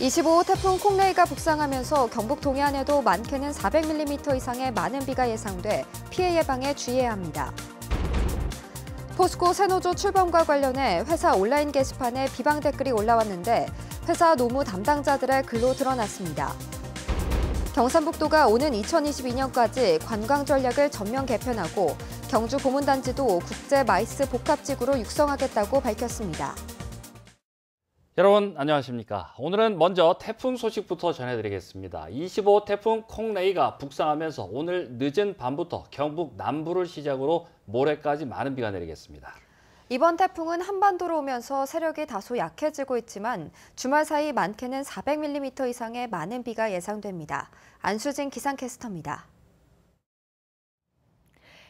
25호 태풍 콩레이가 북상하면서 경북 동해안에도 많게는 400mm 이상의 많은 비가 예상돼 피해 예방에 주의해야 합니다. 포스코 새노조 출범과 관련해 회사 온라인 게시판에 비방 댓글이 올라왔는데 회사 노무 담당자들의 글로 드러났습니다. 경상북도가 오는 2022년까지 관광 전략을 전면 개편하고 경주 고문단지도 국제 마이스 복합지구로 육성하겠다고 밝혔습니다. 여러분 안녕하십니까. 오늘은 먼저 태풍 소식부터 전해드리겠습니다. 25호 태풍 콩레이가 북상하면서 오늘 늦은 밤부터 경북 남부를 시작으로 모레까지 많은 비가 내리겠습니다. 이번 태풍은 한반도로 오면서 세력이 다소 약해지고 있지만 주말 사이 많게는 400mm 이상의 많은 비가 예상됩니다. 안수진 기상캐스터입니다.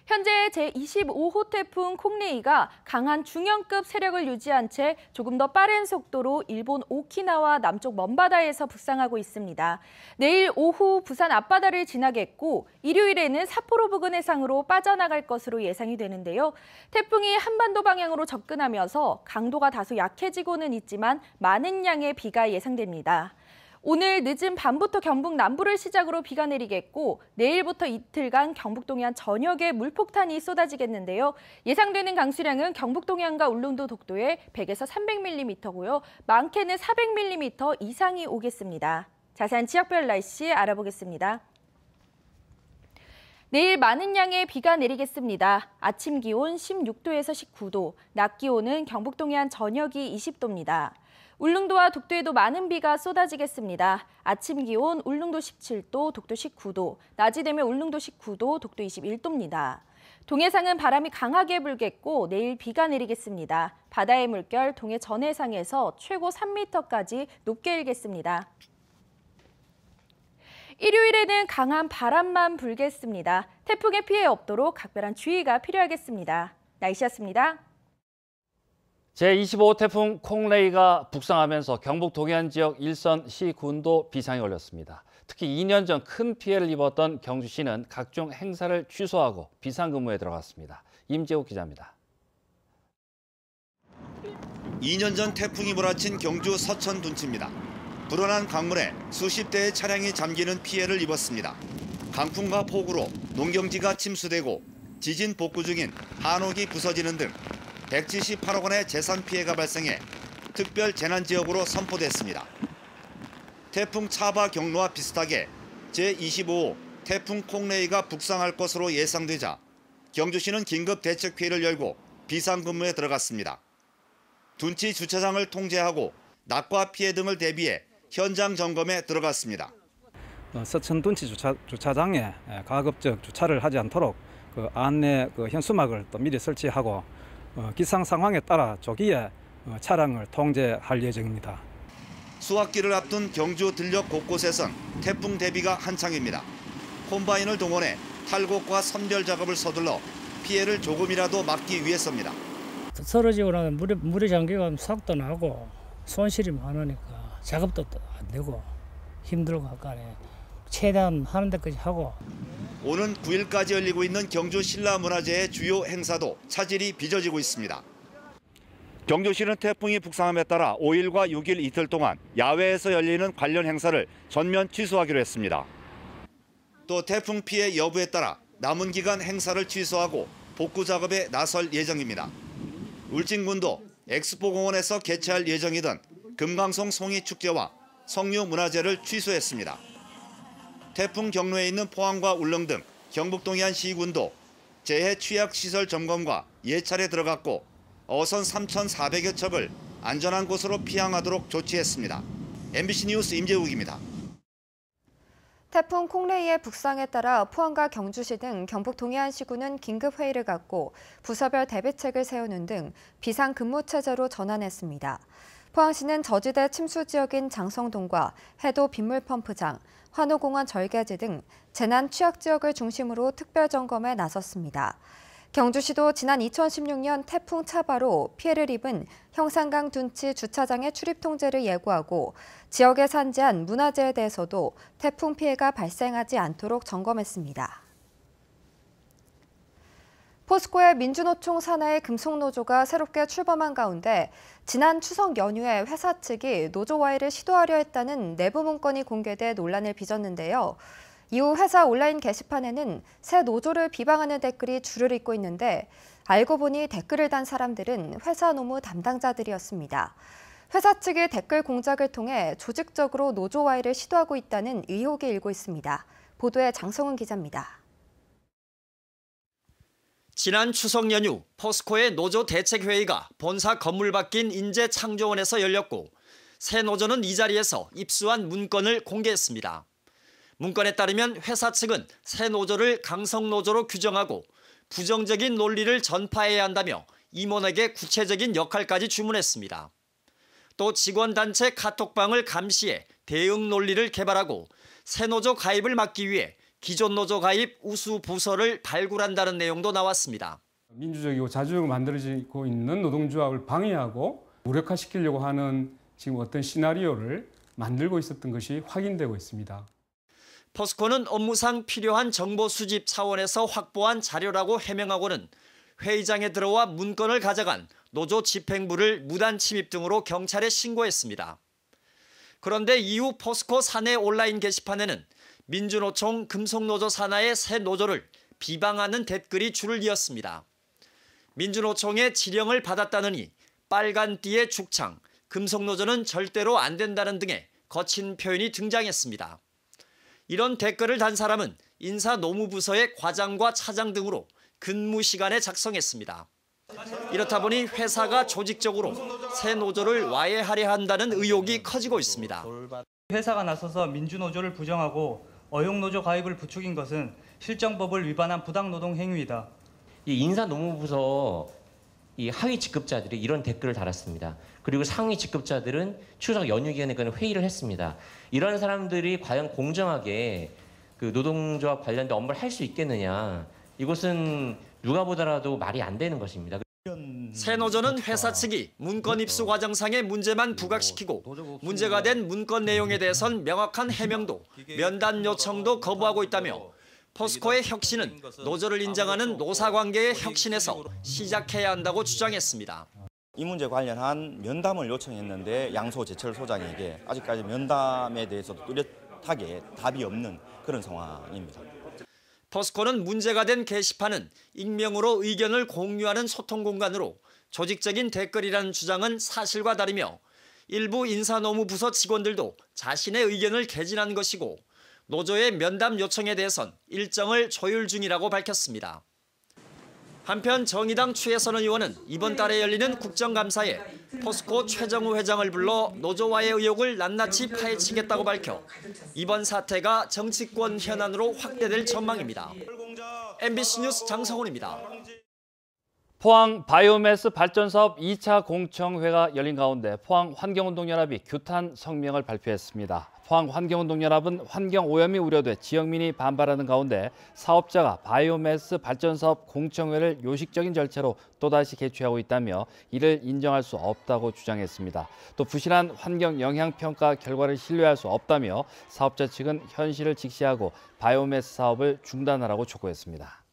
현재 제25호 태풍 콩레이가 강한 중형급 세력을 유지한 채 조금 더 빠른 속도로 일본 오키나와 남쪽 먼바다에서 북상하고 있습니다. 내일 오후 부산 앞바다를 지나겠고 일요일에는 삿포로 부근 해상으로 빠져나갈 것으로 예상이 되는데요. 태풍이 한반도 방향으로 접근하면서 강도가 다소 약해지고는 있지만 많은 양의 비가 예상됩니다. 오늘 늦은 밤부터 경북 남부를 시작으로 비가 내리겠고 내일부터 이틀간 경북 동해안 전역에 물폭탄이 쏟아지겠는데요. 예상되는 강수량은 경북 동해안과 울릉도 독도에 100에서 300mm고요. 많게는 400mm 이상이 오겠습니다. 자세한 지역별 날씨 알아보겠습니다. 내일 많은 양의 비가 내리겠습니다. 아침 기온 16도에서 19도, 낮 기온은 경북 동해안 전역이 20도입니다. 울릉도와 독도에도 많은 비가 쏟아지겠습니다. 아침 기온 울릉도 17도, 독도 19도, 낮이 되면 울릉도 19도, 독도 21도입니다. 동해상은 바람이 강하게 불겠고 내일 비가 내리겠습니다. 바다의 물결 동해 전해상에서 최고 3m까지 높게 일겠습니다. 일요일에는 강한 바람만 불겠습니다. 태풍의 피해 없도록 각별한 주의가 필요하겠습니다. 날씨였습니다. 제25호 태풍 콩레이가 북상하면서 경북 동해안 지역 일선 시, 군도 비상이 걸렸습니다. 특히 2년 전 큰 피해를 입었던 경주시는 각종 행사를 취소하고 비상근무에 들어갔습니다. 임재욱 기자입니다. 2년 전 태풍이 몰아친 경주 서천 둔치입니다. 불어난 강물에 수십 대의 차량이 잠기는 피해를 입었습니다. 강풍과 폭우로 농경지가 침수되고 지진 복구 중인 한옥이 부서지는 등 178억 원의 재산 피해가 발생해 특별 재난지역으로 선포됐습니다. 태풍 차바 경로와 비슷하게 제25호 태풍 콩레이가 북상할 것으로 예상되자 경주시는 긴급 대책회의를 열고 비상근무에 들어갔습니다. 둔치 주차장을 통제하고 낙과 피해 등을 대비해 현장 점검에 들어갔습니다. 서천 둔치 주차장에 가급적 주차를 하지 않도록 안내 현수막을 또 미리 설치하고 기상 상황에 따라 조기에 차량을 통제할 예정입니다. 수확기를 앞둔 경주 들녘 곳곳에선 태풍 대비가 한창입니다. 콤바인을 동원해 탈곡과 선별 작업을 서둘러 피해를 조금이라도 막기 위해서입니다. 쓰러지고 나면 물에 잠기면 삭도 나고 손실이 많으니까 작업도 안 되고 힘들고 아까네. 최대한 하는 데까지 하고. 오는 9일까지 열리고 있는 경주 신라문화제의 주요 행사도 차질이 빚어지고 있습니다. 경주시는 태풍이 북상함에 따라 5일과 6일 이틀 동안 야외에서 열리는 관련 행사를 전면 취소하기로 했습니다. 또 태풍 피해 여부에 따라 남은 기간 행사를 취소하고 복구 작업에 나설 예정입니다. 울진군도 엑스포공원에서 개최할 예정이던 금강송 송이축제와 성류문화제를 취소했습니다. 태풍 경로에 있는 포항과 울릉 등 경북 동해안 시군도 재해 취약시설 점검과 예찰에 들어갔고 어선 3,400여 척을 안전한 곳으로 피항하도록 조치했습니다. MBC 뉴스 임재욱입니다. 태풍 콩레이의 북상에 따라 포항과 경주시 등 경북 동해안 시군은 긴급회의를 갖고 부서별 대비책을 세우는 등 비상근무체제로 전환했습니다. 포항시는 저지대 침수 지역인 장성동과 해도 빗물펌프장, 환호공원 절개지 등 재난 취약 지역을 중심으로 특별 점검에 나섰습니다. 경주시도 지난 2016년 태풍 차바로 피해를 입은 형산강 둔치 주차장의 출입 통제를 예고하고 지역에 산재한 문화재에 대해서도 태풍 피해가 발생하지 않도록 점검했습니다. 포스코의 민주노총 산하의 금속노조가 새롭게 출범한 가운데 지난 추석 연휴에 회사 측이 노조 와해를 시도하려 했다는 내부 문건이 공개돼 논란을 빚었는데요. 이후 회사 온라인 게시판에는 새 노조를 비방하는 댓글이 줄을 잇고 있는데 알고 보니 댓글을 단 사람들은 회사 노무 담당자들이었습니다. 회사 측의 댓글 공작을 통해 조직적으로 노조 와해를 시도하고 있다는 의혹이 일고 있습니다. 보도에 장성훈 기자입니다. 지난 추석 연휴 포스코의 노조 대책회의가 본사 건물 바뀐 인재창조원에서 열렸고 새 노조는 이 자리에서 입수한 문건을 공개했습니다. 문건에 따르면 회사 측은 새 노조를 강성노조로 규정하고 부정적인 논리를 전파해야 한다며 임원에게 구체적인 역할까지 주문했습니다. 또 직원단체 카톡방을 감시해 대응 논리를 개발하고 새 노조 가입을 막기 위해 기존 노조 가입 우수 부서를 발굴한다는 내용도 나왔습니다. 민주적이고 자주적으로 만들어지고 있는 노동조합을 방해하고 무력화시키려고 하는 지금 어떤 시나리오를 만들고 있었던 것이 확인되고 있습니다. 포스코는 업무상 필요한 정보 수집 차원에서 확보한 자료라고 해명하고는 회의장에 들어와 문건을 가져간 노조 집행부를 무단 침입 등으로 경찰에 신고했습니다. 그런데 이후 포스코 사내 온라인 게시판에는 민주노총 금속노조 산하의 새 노조를 비방하는 댓글이 줄을 이었습니다. 민주노총의 지령을 받았다느니 빨간 띠의 죽창, 금속노조는 절대로 안 된다는 등의 거친 표현이 등장했습니다. 이런 댓글을 단 사람은 인사노무부서의 과장과 차장 등으로 근무 시간에 작성했습니다. 이렇다 보니 회사가 조직적으로 새 노조를 와해하려 한다는 의혹이 커지고 있습니다. 회사가 나서서 민주노조를 부정하고 어용노조 가입을 부추긴 것은 실정법을 위반한 부당노동 행위이다. 이 인사노무부서 이 하위 직급자들이 이런 댓글을 달았습니다. 그리고 상위 직급자들은 추석 연휴 기간에 회의를 했습니다. 이런 사람들이 과연 공정하게 그 노동조합 관련된 업무를 할 수 있겠느냐. 이것은 누가 보더라도 말이 안 되는 것입니다. 새 노조는 회사 측이 문건 입수 과정상의 문제만 부각시키고 문제가 된 문건 내용에 대해선 명확한 해명도 면담 요청도 거부하고 있다며 포스코의 혁신은 노조를 인정하는 노사관계의 혁신에서 시작해야 한다고 주장했습니다. 이 문제 관련한 면담을 요청했는데 양소 제철 소장에게 아직까지 면담에 대해서도 뚜렷하게 답이 없는 그런 상황입니다. 포스코는 문제가 된 게시판은 익명으로 의견을 공유하는 소통 공간으로 조직적인 댓글이라는 주장은 사실과 다르며 일부 인사노무부서 직원들도 자신의 의견을 개진한 것이고 노조의 면담 요청에 대해선 일정을 조율 중이라고 밝혔습니다. 한편 정의당 추혜선 의원은 이번 달에 열리는 국정감사에 포스코 최정우 회장을 불러 노조와의 의혹을 낱낱이 파헤치겠다고 밝혀 이번 사태가 정치권 현안으로 확대될 전망입니다. MBC 뉴스 장성훈입니다. 포항 바이오매스 발전사업 2차 공청회가 열린 가운데 포항환경운동연합이 규탄 성명을 발표했습니다. 포항환경운동연합은 환경오염이 우려돼 지역민이 반발하는 가운데 사업자가 바이오매스 발전사업 공청회를 요식적인 절차로 또다시 개최하고 있다며 이를 인정할 수 없다고 주장했습니다. 또 부실한 환경영향평가 결과를 신뢰할 수 없다며 사업자 측은 현실을 직시하고 바이오매스 사업을 중단하라고 촉구했습니다.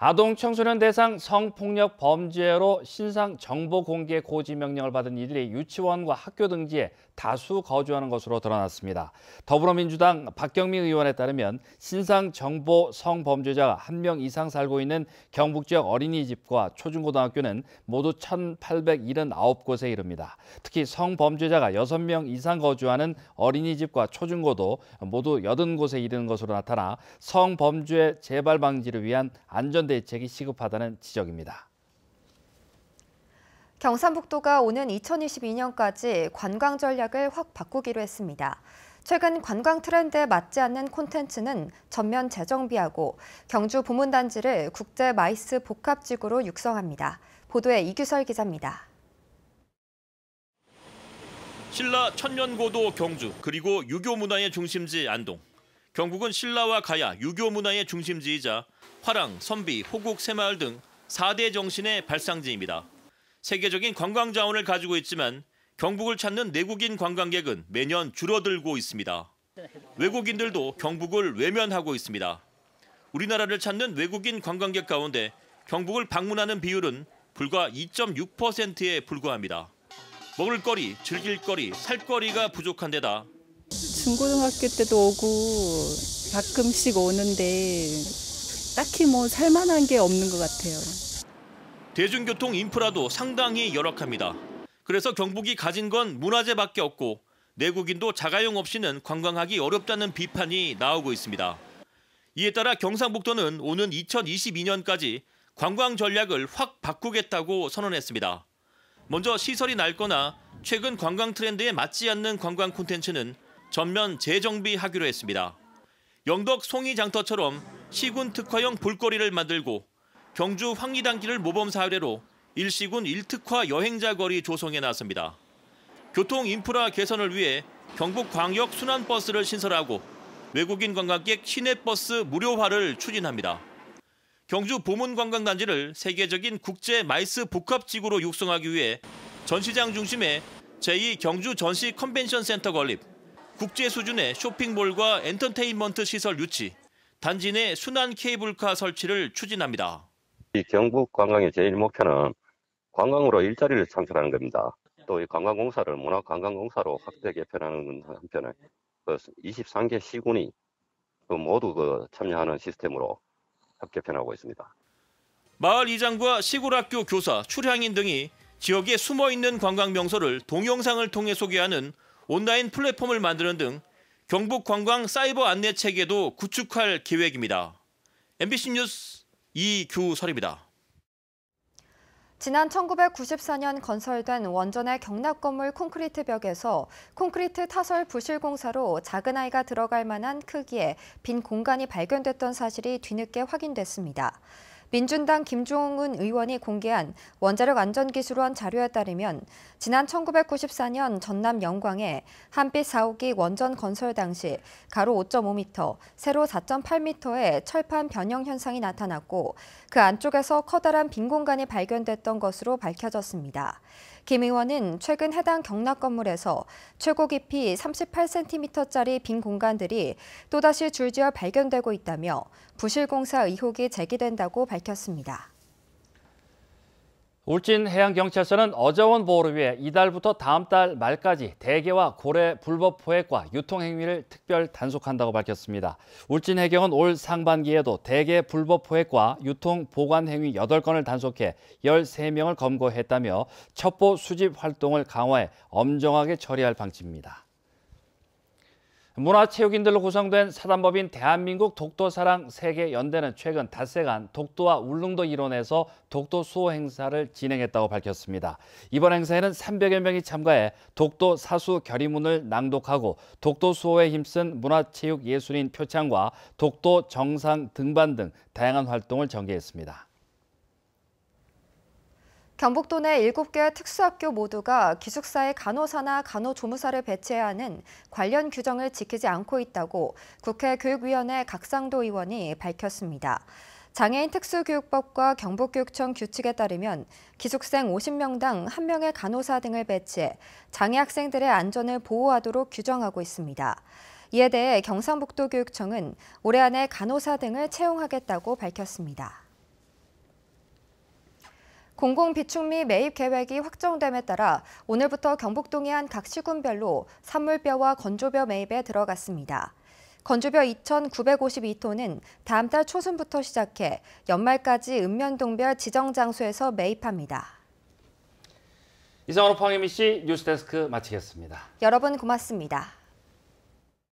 아동 청소년 대상 성폭력 범죄로 신상 정보 공개 고지 명령을 받은 이들이 유치원과 학교 등지에 다수 거주하는 것으로 드러났습니다. 더불어민주당 박경미 의원에 따르면 신상 정보 성범죄자가 1명 이상 살고 있는 경북 지역 어린이집과 초중고등학교는 모두 1,879곳에 이릅니다. 특히 성범죄자가 6명 이상 거주하는 어린이집과 초중고도 모두 80곳에 이르는 것으로 나타나 성범죄 재발 방지를 위한 안전 대책이 시급하다는 지적입니다. 경상북도가 오는 2022년까지 관광 전략을 확 바꾸기로 했습니다. 최근 관광 트렌드에 맞지 않는 콘텐츠는 전면 재정비하고 경주 보문단지를 국제 마이스 복합지구로 육성합니다. 보도에 이규설 기자입니다. 신라 천년고도 경주 그리고 유교 문화의 중심지 안동. 경북은 신라와 가야 유교 문화의 중심지이자 화랑, 선비, 호국, 새마을 등 4대 정신의 발상지입니다. 세계적인 관광 자원을 가지고 있지만 경북을 찾는 내국인 관광객은 매년 줄어들고 있습니다. 외국인들도 경북을 외면하고 있습니다. 우리나라를 찾는 외국인 관광객 가운데 경북을 방문하는 비율은 불과 2.6%에 불과합니다. 먹을거리, 즐길거리, 살거리가 부족한 데다 중고등학교 때도 오고 가끔씩 오는데 딱히 뭐 살만한 게 없는 것 같아요. 대중교통 인프라도 상당히 열악합니다. 그래서 경북이 가진 건 문화재밖에 없고 내국인도 자가용 없이는 관광하기 어렵다는 비판이 나오고 있습니다. 이에 따라 경상북도는 오는 2022년까지 관광 전략을 확 바꾸겠다고 선언했습니다. 먼저 시설이 낡거나 최근 관광 트렌드에 맞지 않는 관광 콘텐츠는 전면 재정비하기로 했습니다. 영덕 송이장터처럼 시군 특화형 볼거리를 만들고 경주 황리단길을 모범 사례로 일시군 1특화 여행자 거리 조성에 나섭니다. 교통 인프라 개선을 위해 경북광역 순환버스를 신설하고 외국인 관광객 시내버스 무료화를 추진합니다. 경주 보문관광단지를 세계적인 국제 마이스 복합지구로 육성하기 위해 전시장 중심에 제2 경주 전시 컨벤션 센터 건립, 국제 수준의 쇼핑몰과 엔터테인먼트 시설 유치, 단지 내 순환 케이블카 설치를 추진합니다. 이 경북 관광의 제일 목표는 관광으로 일자리를 창출하는 겁니다. 또 이 관광공사를 문화관광공사로 확대 개편하는 한편에 23개 시군이 모두 참여하는 시스템으로 개편하고 있습니다. 마을 이장과 시골학교 교사, 출향인 등이 지역에 숨어있는 관광 명소를 동영상을 통해 소개하는 온라인 플랫폼을 만드는 등 경북 관광 사이버 안내 체계도 구축할 계획입니다. MBC 뉴스 이규설입니다. 지난 1994년 건설된 원전의 경납 건물 콘크리트 벽에서 콘크리트 타설 부실 공사로 작은 아이가 들어갈 만한 크기의 빈 공간이 발견됐던 사실이 뒤늦게 확인됐습니다. 민준당 김종은 의원이 공개한 원자력 안전기술원 자료에 따르면 지난 1994년 전남 영광에 한빛 4호기 원전 건설 당시 가로 5.5m, 세로 4.8m의 철판 변형 현상이 나타났고 그 안쪽에서 커다란 빈 공간이 발견됐던 것으로 밝혀졌습니다. 김 의원은 최근 해당 경납 건물에서 최고 깊이 38cm짜리 빈 공간들이 또다시 줄지어 발견되고 있다며 부실공사 의혹이 제기된다고 밝혔습니다. 울진해양경찰서는 어자원 보호를 위해 이달부터 다음 달 말까지 대게와 고래 불법 포획과 유통행위를 특별 단속한다고 밝혔습니다. 울진해경은 올 상반기에도 대게 불법 포획과 유통 보관 행위 8건을 단속해 13명을 검거했다며 첩보 수집 활동을 강화해 엄정하게 처리할 방침입니다. 문화체육인들로 구성된 사단법인 대한민국 독도사랑 세계연대는 최근 닷새간 독도와 울릉도 일원에서 독도 수호 행사를 진행했다고 밝혔습니다. 이번 행사에는 300여 명이 참가해 독도 사수 결의문을 낭독하고 독도 수호에 힘쓴 문화체육 예술인 표창과 독도 정상 등반 등 다양한 활동을 전개했습니다. 경북도 내 7개 특수학교 모두가 기숙사에 간호사나 간호조무사를 배치해야 하는 관련 규정을 지키지 않고 있다고 국회 교육위원회 각상도 의원이 밝혔습니다. 장애인 특수교육법과 경북교육청 규칙에 따르면 기숙생 50명당 1명의 간호사 등을 배치해 장애 학생들의 안전을 보호하도록 규정하고 있습니다. 이에 대해 경상북도교육청은 올해 안에 간호사 등을 채용하겠다고 밝혔습니다. 공공비축미 매입 계획이 확정됨에 따라 오늘부터 경북 동해안 각 시군별로 산물뼈와 건조뼈 매입에 들어갔습니다. 건조뼈 2,952톤은 다음 달 초순부터 시작해 연말까지 읍면동별 지정 장소에서 매입합니다. 이상으로 포항 MBC 뉴스데스크 마치겠습니다. 여러분 고맙습니다.